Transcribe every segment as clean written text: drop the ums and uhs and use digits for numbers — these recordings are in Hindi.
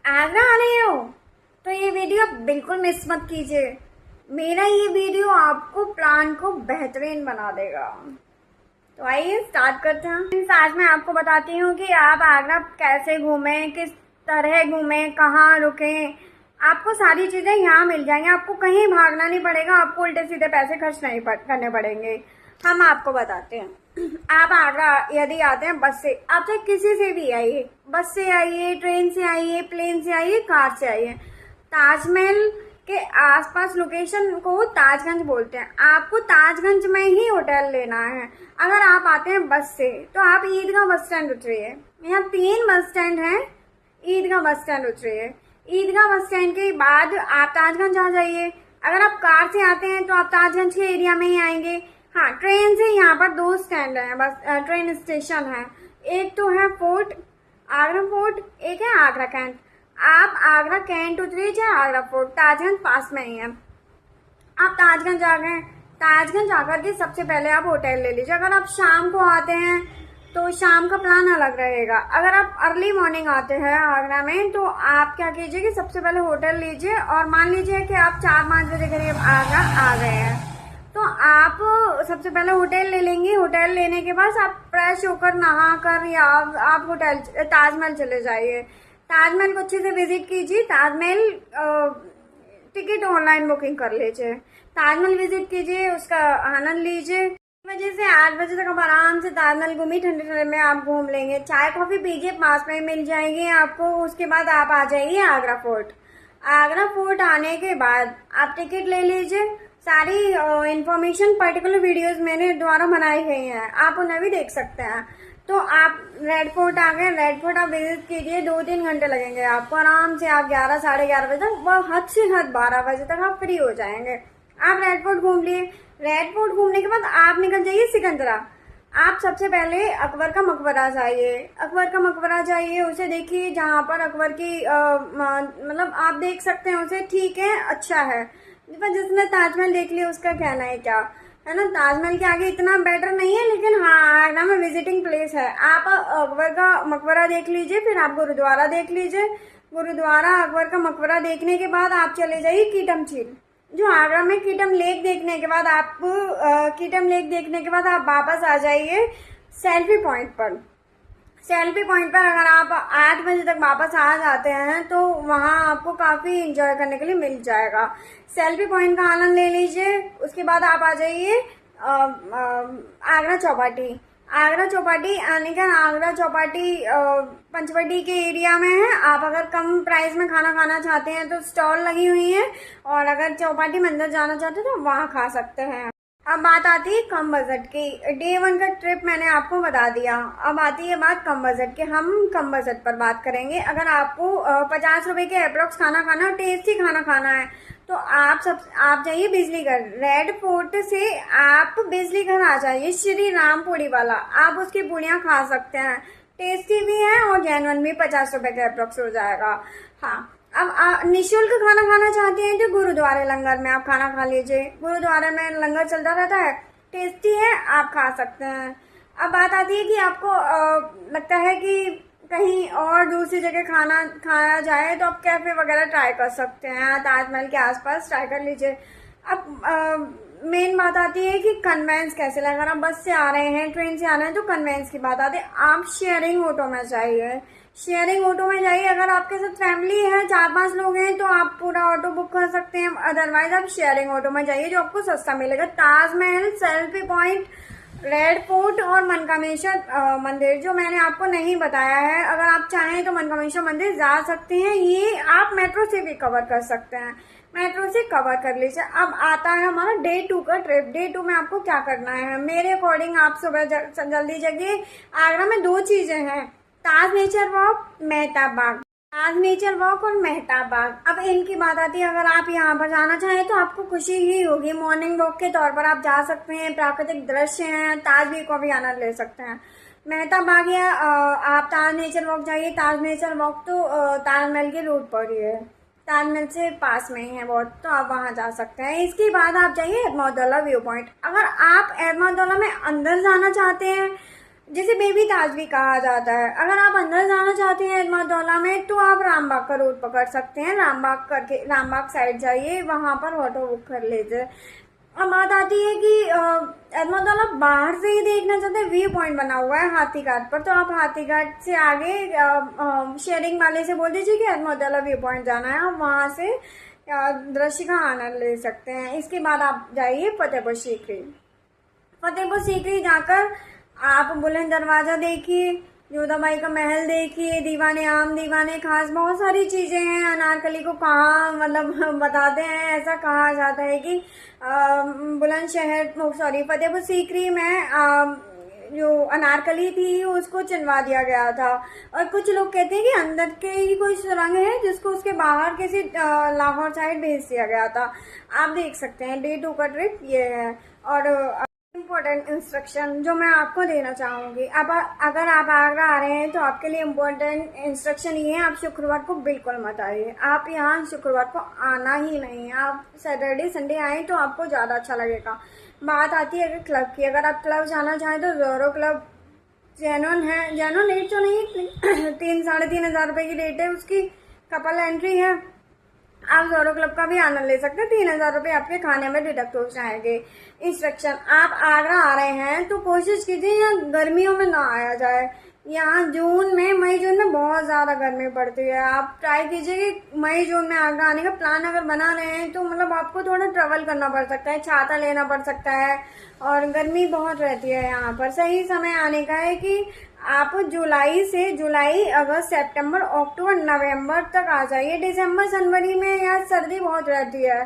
आगरा आ रहे हो तो ये वीडियो बिल्कुल मिस मत कीजिए। मेरा ये वीडियो आपको प्लान को बेहतरीन बना देगा। तो आइए स्टार्ट करते हैं। आज मैं आपको बताती हूँ कि आप आगरा कैसे घूमें, किस तरह घूमें, कहाँ रुकें। आपको सारी चीजें यहाँ मिल जाएंगी, आपको कहीं भागना नहीं पड़ेगा, आपको उल्टे सीधे पैसे खर्च नहीं करने पड़ेंगे। हम आपको बताते हैं। आप आगरा यदि आते हैं बस से, आप चाहे किसी से भी आइए, बस से आइए, ट्रेन से आइए, प्लेन से आइए, कार से आइए, ताजमहल के आसपास लोकेशन को ताजगंज बोलते हैं। आपको ताजगंज में ही होटल लेना है। अगर आप आते हैं बस से तो आप ईदगाह बस स्टैंड उतरिए। यहाँ 3 बस स्टैंड हैं, ईदगाह बस स्टैंड उतरिए। ईदगाह बस स्टैंड के बाद आप ताजगंज आ जाइए। अगर आप कार से आते हैं तो आप ताजगंज के एरिया में ही आएंगे। हाँ, ट्रेन से यहाँ पर 2 स्टैंड है, बस ट्रेन स्टेशन है। एक तो है फोर्ट, आगरा फोर्ट, एक है आगरा कैंट। आप आगरा कैंट उतरिए चाहे आगरा फोर्ट, ताजगंज पास में ही है। आप ताजगंज आ गए, ताजगंज आकर के सबसे पहले आप होटल ले लीजिए। अगर आप शाम को आते हैं तो शाम का प्लान अलग रहेगा। अगर आप अर्ली मॉर्निंग आते हैं आगरा में तो आप क्या कीजिए कि सबसे पहले होटल लीजिए, और मान लीजिए कि आप 4-5 बजे करीब आगरा आ गए हैं तो आप सबसे पहले होटल ले लेंगे। होटल लेने के बाद आप फ्रेश होकर नहा कर या आप होटल ताजमहल चले जाइए। ताजमहल को अच्छे से विजिट कीजिए। ताजमहल टिकट ऑनलाइन बुकिंग कर लीजिए, ताजमहल विजिट कीजिए, उसका आनंद लीजिए। वजह से 8 बजे तक आप आराम से ताजमहल घूमिए, ठंडे ठंडे में आप घूम लेंगे। चाय कॉफी पीजिए, पास में मिल जाएंगे आपको। उसके बाद आप आ जाइए आगरा फोर्ट। आगरा फोर्ट आने के बाद आप टिकट ले लीजिए। सारी इंफॉर्मेशन पर्टिकुलर वीडियोस मेरे द्वारा बनाई गई हैं, आप उन्हें भी देख सकते हैं। तो आप रेड फोर्ट आ गए, रेड फोर्ट आप विजिट कीजिए। 2-3 घंटे लगेंगे आपको आराम से। आप 11 साढ़े 11 बजे तक, वह हद से हद 12 बजे तक आप फ्री हो जाएंगे। आप रेड फोर्ट घूम लिए। रेड फोर्ट घूमने के बाद आप निकल जाइए सिकंदरा। आप सबसे पहले अकबर का मकबरा जाइए। अकबर का मकबरा जाइए, उसे देखिए, जहाँ पर अकबर की मतलब आप देख सकते हैं उसे। ठीक है, अच्छा है, जिसने ताजमहल देख लिया उसका कहना है क्या, है ना। ताजमहल के आगे इतना बेटर नहीं है, लेकिन हाँ आगरा में विजिटिंग प्लेस है। आप अकबर का मकबरा देख लीजिए, फिर आप गुरुद्वारा देख लीजिए। गुरुद्वारा, अकबर का मकबरा देखने के बाद आप चले जाइए कीटम झील, जो आगरा में कीटम लेक देखने के बाद आप कीटम लेक देखने के बाद आप वापस आ जाइए सेल्फी पॉइंट पर। सेल्फी पॉइंट पर अगर आप 8 बजे तक वापस आ जाते हैं तो वहाँ आपको काफ़ी इंजॉय करने के लिए मिल जाएगा। सेल्फी पॉइंट का आनंद ले लीजिए। उसके बाद आप आ जाइए आगरा चौपाटी। आगरा चौपाटी आने का, आगरा चौपाटी पंचवटी के एरिया में है। आप अगर कम प्राइस में खाना खाना चाहते हैं तो स्टॉल लगी हुई है, और अगर चौपाटी मंदिर जाना चाहते हैं तो वहाँ खा सकते हैं। अब बात आती है कम बजट की। डे 1 का ट्रिप मैंने आपको बता दिया। अब आती है बात कम बजट की। हम कम बजट पर बात करेंगे। अगर आपको 50 रुपए के अप्रोक्स खाना खाना, टेस्टी खाना खाना है तो आप जाइए बिजलीगढ़। रेड फोर्ट से आप बिजलीगढ़ आ जाइए, श्री रामपुरी वाला। आप उसकी पूड़ियाँ खा सकते हैं, टेस्टी भी है और जेन्युइन भी। 50 रुपए के अप्रोक्स हो जाएगा। हाँ, अब निःशुल्क खाना खाना चाहते हैं तो गुरुद्वारे लंगर में आप खाना खा लीजिए। गुरुद्वारे में लंगर चलता रहता है, टेस्टी है, आप खा सकते हैं। अब बात आती है कि आपको लगता है कि कहीं और दूसरी जगह खाना खाया जाए तो आप कैफे वगैरह ट्राई कर सकते हैं, ताजमहल के आसपास ट्राई कर लीजिए। अब मेन बात आती है कि कन्वेंस कैसे लगे। अगर आप बस से आ रहे हैं, ट्रेन से आ रहे हैं तो कन्वेंस की बात आती है। आप शेयरिंग ऑटो में जाइए, शेयरिंग ऑटो में जाइए। अगर आपके साथ फैमिली है, 4-5 लोग हैं तो आप पूरा ऑटो बुक कर सकते हैं। अदरवाइज आप शेयरिंग ऑटो में जाइए, जो आपको सस्ता मिलेगा। Taj Mahal, selfie point, red fort और मनकामेश्वर मंदिर जो मैंने आपको नहीं बताया है, अगर आप चाहें तो मनकामेश्वर मंदिर जा सकते हैं। ये आप मेट्रो से भी कवर कर सकते हैं, मेट्रो से कवर कर लीजिए। अब आता है हमारा डे 2 का ट्रिप। डे 2 में आपको क्या करना है मेरे अकॉर्डिंग। आप सुबह जल्दी जगिए। आगरा में 2 चीजें हैं, ताज नेचर वॉक, मेहताब बाग। ताज नेचर वॉक और मेहताब बाग, अब इनकी बात आती है। अगर आप यहाँ पर जाना चाहें तो आपको खुशी ही होगी। मॉर्निंग वॉक के तौर पर आप जा सकते हैं, प्राकृतिक दृश्य हैं, ताज व्यू का भी आनंद ले सकते हैं। मेहताब बाग या आप ताज नेचर वॉक जाइए। ताज नेचर वॉक तो ताजमहल के रूट पर ही है, ताजमहल से पास में ही है बहुत, तो आप वहां जा सकते हैं। इसके बाद आप जाइए एरमाउद्दौला व्यू पॉइंट। अगर आप एरमाउद्दौला में अंदर जाना चाहते हैं जिसे बेबी ताज भी कहा जाता है। अगर आप अंदर जाना चाहते हैं एतमादौला में तो आप रामबाग का रोड पकड़ सकते हैं। रामबाग साइड जाइए, वहां पर ऑटो बुक कर लीजिए। अब बात आती है कि एतमादौला बाहर से ही देखना चाहते हैं, व्यू पॉइंट बना हुआ है हाथी घाट पर, तो आप हाथी घाट से आगे शेयरिंग वाले से बोल दीजिए कि एतमादौला व्यू पॉइंट जाना है, आप वहां से दृश्य का आनंद ले सकते हैं। इसके बाद आप जाइए फतेहपुर सीकरी। फतेहपुर सीकरी जाकर आप बुलंद दरवाजा देखिए, जोधाबाई का महल देखिए, दीवाने आम दीवाने खास, बहुत सारी चीजें हैं। अनारकली को कहा मतलब बताते हैं, ऐसा कहा जाता है कि बुलंदशहर सॉरी फतेहपुर सीकरी में जो अनारकली थी उसको चिनवा दिया गया था। और कुछ लोग कहते हैं कि अंदर के ही कोई सुरंग है जिसको उसके बाहर किसी लाहौर साइड भेज दिया गया था। आप देख सकते हैं डे 2 का ट्रिप ये है। और इम्पोर्टेंट इंस्ट्रक्शन जो मैं आपको देना चाहूंगी, अब अगर आप आगरा आ रहे हैं तो आपके लिए इम्पोर्टेंट इंस्ट्रक्शन ये है, आप शुक्रवार को बिल्कुल मत आइए। आप यहाँ शुक्रवार को आना ही नहीं है। आप सैटरडे संडे आए तो आपको ज़्यादा अच्छा लगेगा। बात आती है अगर क्लब की, अगर आप क्लब जाना चाहें तो जोरो क्लब जेन्युइन है, जेन्युइन रेट तो नहीं 3-3.5 रुपए की रेट है उसकी, कपल एंट्री है। आप जोरो क्लब का भी आनंद ले सकते हैं। 3,000 रुपये आपके खाने में डिडक्ट हो जाएंगे। इंस्ट्रक्शन, आप आगरा आ रहे हैं तो कोशिश कीजिए यहाँ गर्मियों में ना आया जाए। यहाँ मई जून में बहुत ज़्यादा गर्मी पड़ती है। आप ट्राई कीजिए कि मई जून में आगरा आने का प्लान अगर बना रहे हैं तो मतलब आपको थोड़ा ट्रेवल करना पड़ सकता है, छाता लेना पड़ सकता है और गर्मी बहुत रहती है यहाँ पर। सही समय आने का है कि आप जुलाई अगस्त सितंबर अक्टूबर नवंबर तक आ जाइए। दिसंबर जनवरी में यहाँ सर्दी बहुत रहती है,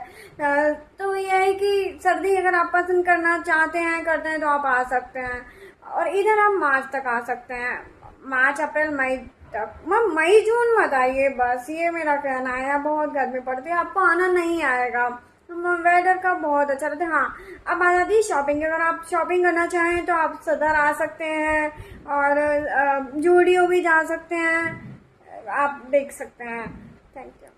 तो यह है कि सर्दी अगर आप पसंद करना चाहते हैं करते हैं तो आप आ सकते हैं। और इधर आप मार्च तक आ सकते हैं, मार्च अप्रैल मई तक। मई जून मत आइए, बस ये मेरा कहना है। यहाँ बहुत गर्मी पड़ती है, आपको आना नहीं आएगा। वेदर का बहुत अच्छा रहता है। हाँ, अब आ जाती है शॉपिंग। अगर आप शॉपिंग करना चाहें तो आप सदर आ सकते हैं और जूडियो भी जा सकते हैं, आप देख सकते हैं। Thank you.